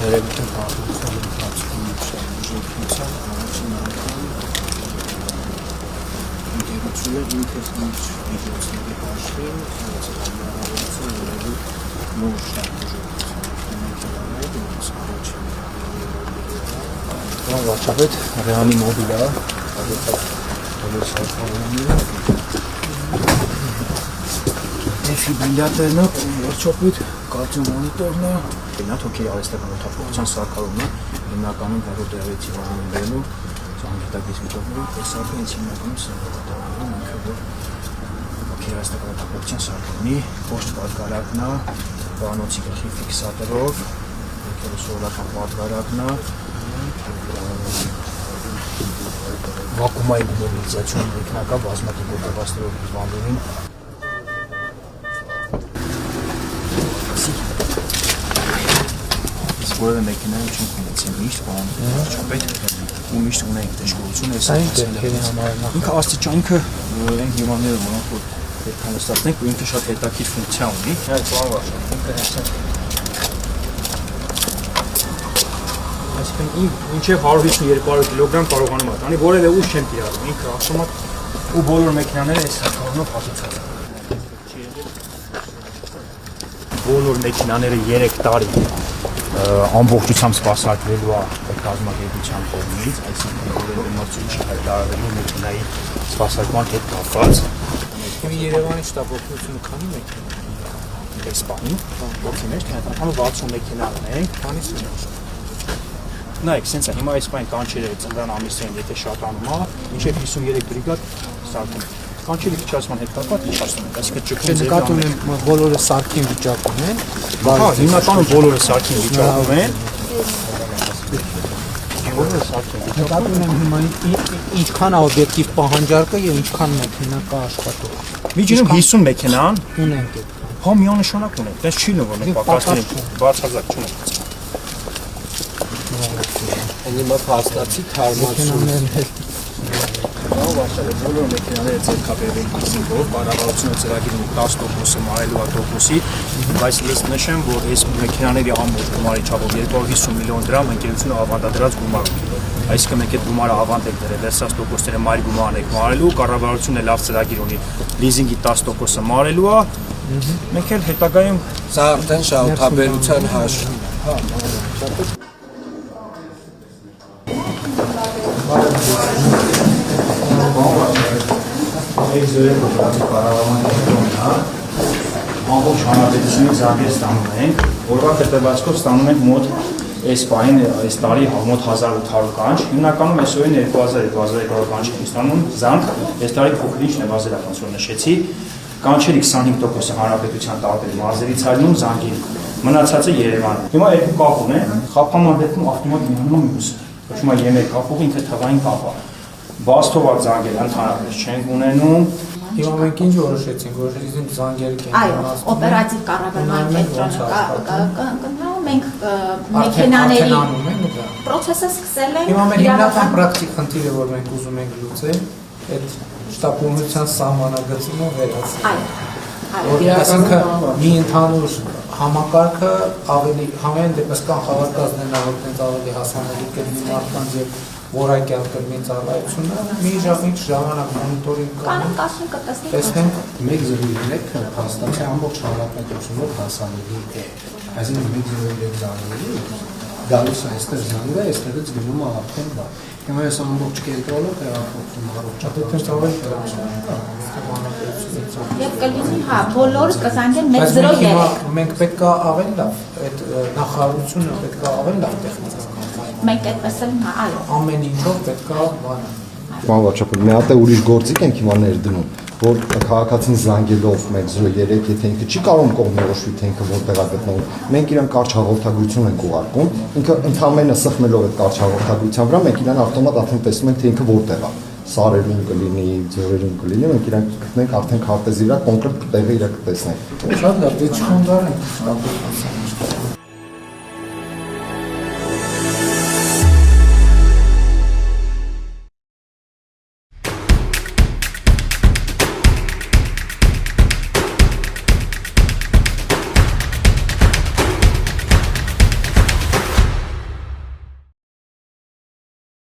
Երևույթին պատմության ընթացքում շրջության առաջին անգամ ընկերությունը ինքը իր միջոցների հաշվին հանրահավաքություն ունելու նոր շարժություն ունեցել իրենց առաջին վարչապետ Ռեանիմոբիլը Դեֆիբրիլյատորն է, վարչապետ, կարդիոմոնիտորն է, նա թոքի արհեստական օդափոխության սարքարումն է, հիմնականում հեռու տեղից հիվանդին բերելու ծանրագետակից վիճակներում, տեսակը ինձ հիմնականում սննդատավարում ինքը, որ թոքի արհեստական օդափոխության սարքարումի ողջ պատկարակն է, վանոցի գլխի ֆիքսատորով, եկեղեցւոհորական պատկարակն է, վակուումային մոբիլիզացիոն մեքենական բազմաթիվ օգտագործելով հիվանդներին որը մեքենայում չենք ունեցել միշտ, բան վարչապետ ու միշտ ունենք դժգոհություն այս դեպքերի համար ինքը աստիճանքը այն հիվանդները որոնք որ պետք է նստացնենք ու ինքը շատ հետաքրքիր ֆունկցիա ունի այլ բան վարչապետ ինքը հեսա այսինքն մինչև 150-200 կիլոգրամ կարողանում է տանի որևէ ուժ չեմ կիրառում ինքը ավտոմատ ու բոլոր մեքենաները այս սարքավորումով հատուցած են բոլոր մեքենաները 3 տարի ամբողջությամբ սպասարկվելու է կազմակերպության կողմից, այսինքն որևէ մրցույթ չի հայտարարվելու մեքենայի սպասարկման հետ կապված։ Հիմա Երևանի շտապ օգնությունը քանի մեքենա է այս բանի, ոցի մեջ թե ընդհանուր 60 մեքենա ունենք, քանից ունենք։ Նայեք, սենց է, հիմա այս բան կանչերը ծննդյան ամիսներին, եթե շատանում է, մինչև 53 բրիգադ սարքում։ Կանչերի վիճակման հետ կապված իշխացնում ենք, այսինքն ճգնում նկատում եմ բոլորը սարքին վիճակում են։ Հա, հիմնականում բոլորը սարքին վիճակում են։ Նկատում եմ հիմա ինչքան է օբյեկտիվ պահանջարկը եւ ինչքան մեքենա կա աշխատող։ Միջինում 50 մեքենան ունենք այդ։ Հա միանշանակ ունենք, դες չի նոր մենք պակասներին բարձրացակ չունենք։ Հիմա փաստացի թարմացում Բոլոր մեքենաները ձեռքաբերվեն լիզինգով, կառավարությունը ծրագիր ունի 10%-ը մարելու ավտոբուսի, բայց ես նշեմ, որ այս մեքենաների ամբողջ գումարի չափով 250 միլիոն դրամ ընկերությունը ավանդադրած գումար ունի։ Այսինքն մենք այդ գումարը ավանդ եք դրել, վերջած տոկոսները մայր գումարն եք մարելու, կառավարությունը լավ ծրագիր ունի լիզինգի 10%-ը մարելու է, մենք էլ հետագայում սա արդեն շահութաբերության հաշվին։ Այս զորեղ օպերատիվ կառավարման կենտրոնն է, ամբողջ հանրապետությունից զանգեր ստանում ենք, որվա կրտվածքով ստանում ենք մոտ այս պահին, այս տարի մոտ 1800 կանչ, հիմնականում այսօրին 2000-2200 կանչ ենք ստանում, զանգ, այս տարի փոքր ինչ նվազել է, ոնց որ նշեցի, կանչերի 25%-ը հանրապետության տարբեր մարզերից այլնում զանգին, մնացածը Երևանում։ Հիմա երկու կապ ունեն, խափանման դեպքում ավտոմատ միանում է մյուսը, կոչվում է ԵՄ կապող, ինքը թվային կապ է։ Բաստովակ զանգեր ընդհանրապես չենք ունենում։ Հիմա մենք ինչ որոշեցինք զանգերը կենտրոնացնել։ Այո, օպերատիվ կառավարման կենտրոնը կընտրում մենք մեքենաների պրոցեսը սկսել ենք։ Հիմա մեր հիմնական պրակտիկ խնդիրը, որ մենք ուզում ենք լուծել, այդ շտապօգնության սահմանագծումը վերացնել։ Այսինքն մի ընդհանուր համակարգը ավելի համեն դեպս կանխավարկածներն ավելի հասանելի կլինի մարդկանց եւ որակյալ կլինի ծառայությունը, մի ժամանակ մոնիտորինգ կանենք տեսնենք 103-ը հաստատի ամբողջ հանրապետությունով հասանելի է։ Այսինքն 103 զանգերի գալիս է այստեղ զանգը, այստեղից գնում է արդեն դա։ Հիմա այս ամբողջ կենտրոնը տեղափոխվում առողջապահ։ Եվ կլինի, հա, բոլորը կզանգեն 103։ Մենք պետք է ավելի լավ, այդ նախարարությունը պետք է ավելի լավ տեխնիկա։ Մենք այդպես էլ, այո։ Ամեն ինչով պետք է բանը։ Պարոն վարչապետ, մի հատ է ուրիշ գործիք ենք հիմա ներդնում, որ քաղաքացին զանգելով 103, եթե ինքը չի կարող կողմնորոշվի թե ինքը որտեղ է գտնվում, մենք իրան կարճ հաղորդագրություն ենք ուղարկում, ինքը ընդհանրապես սխմելով այդ կարճ հաղորդագրության վրա մենք իրան ավտոմատ արդեն տեսնում ենք թե ինքը որտեղ է։ Սարերում կլինի, ձորերում կլինի, մենք իրան գտնենք արդեն քարտեզի վրա կոնկրետ տեղը իրա կտեսնենք։ Շատ լավ, դե չխնդար ենք։